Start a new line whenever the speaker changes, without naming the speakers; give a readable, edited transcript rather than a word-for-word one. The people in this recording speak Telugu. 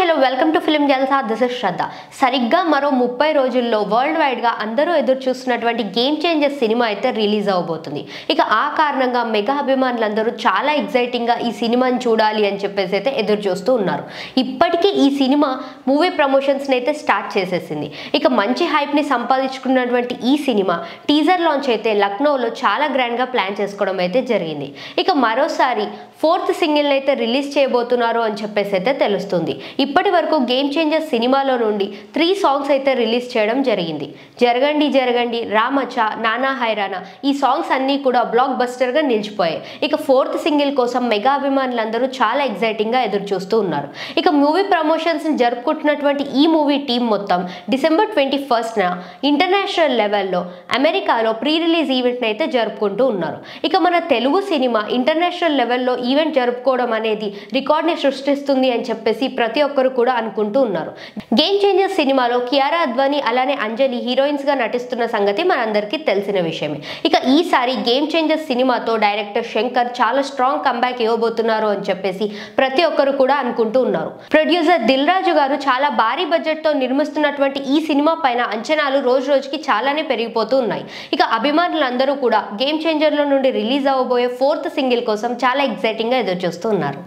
Hello welcome to film Jalsa. This is Shraddha. సరిగ్గా మరో 30 రోజుల్లో వరల్డ్ వైడ్ గా అందరూ ఎదురు చూస్తున్నటువంటి గేమ్ చేంజర్ సినిమా అయితే రిలీజ్ అవబోతుంది. ఇక ఆ కారణంగా మెగా అభిమానులందరూ చాలా ఎక్సైటింగ్ గా ఈ సినిమాని చూడాలి అని చెప్పేసి అయితే ఎదురు చూస్తూ ఉన్నారు. ఇప్పటికీ ఈ సినిమా మూవీ ప్రమోషన్స్ ని అయితే స్టార్ట్ చేసేసింది. ఇక మంచి హైప్ ని సంపాదించుకున్నటువంటి ఈ సినిమా టీజర్ లాంచ్ అయితే లక్నోలో చాలా గ్రాండ్ గా ప్లాన్ చేసుకోవడం అయితే జరిగింది. ఇక మరోసారి 4th సింగిల్ అయితే రిలీజ్ చేయబోతున్నారు అని చెప్పేసి అయితే తెలుస్తుంది. ఇప్పటి వరకు గేమ్ చేంజర్ సినిమాలో నుండి 3 సాంగ్స్ అయితే రిలీజ్ చేయడం జరిగింది. జరగండి జరగండి, రామచ, నానా హైరానా ఈ సాంగ్స్ అన్నీ కూడా బ్లాక్ బస్టర్ గా నిలిచిపోయాయి. ఇక 4th సింగిల్ కోసం మెగా అభిమానులందరూ చాలా ఎక్సైటింగ్ గా ఎదురు చూస్తూ ఉన్నారు. ఇక మూవీ ప్రమోషన్స్ ని జరుపుకుంటున్నటువంటి ఈ మూవీ టీం మొత్తం డిసెంబర్ 21న ఇంటర్నేషనల్ లెవెల్లో అమెరికాలో ప్రీ రిలీజ్ ఈవెంట్ అయితే జరుపుకుంటూ ఉన్నారు. ఇక మన తెలుగు సినిమా ఇంటర్నేషనల్ లెవెల్లో ఈవెంట్ జరుపుకోవడం అనేది రికార్డ్ ని సృష్టిస్తుంది అని చెప్పేసి ప్రతి ఒక్కరు కూడా అనుకుంటూ ఉన్నారు. గేమ్ చేంజర్ సినిమాలో కియారా అద్వానీ అలానే అంజలి హీరోయిన్స్ గా నటిస్తున్న సంగతి మనందరికీ తెలిసిన విషయమే. ఇక ఈసారి గేమ్ చేంజర్ సినిమాతో డైరెక్టర్ శంకర్ చాలా స్ట్రాంగ్ కంబ్యాక్ ఇవ్వబోతున్నారు అని చెప్పేసి ప్రతి ఒక్కరు కూడా అనుకుంటూ ఉన్నారు. ప్రొడ్యూసర్ దిల్ రాజు గారు చాలా భారీ బడ్జెట్ తో నిర్మిస్తున్నటువంటి ఈ సినిమా పైన అంచనాలు రోజు రోజుకి చాలానే పెరిగిపోతూ ఉన్నాయి. ఇక అభిమానులందరూ కూడా గేమ్ చేంజర్ లో నుండి రిలీజ్ అవ్వబోయే 4th సింగిల్ కోసం చాలా ఎక్సైటింగ్ గా ఎదురు చూస్తూ ఉన్నారు.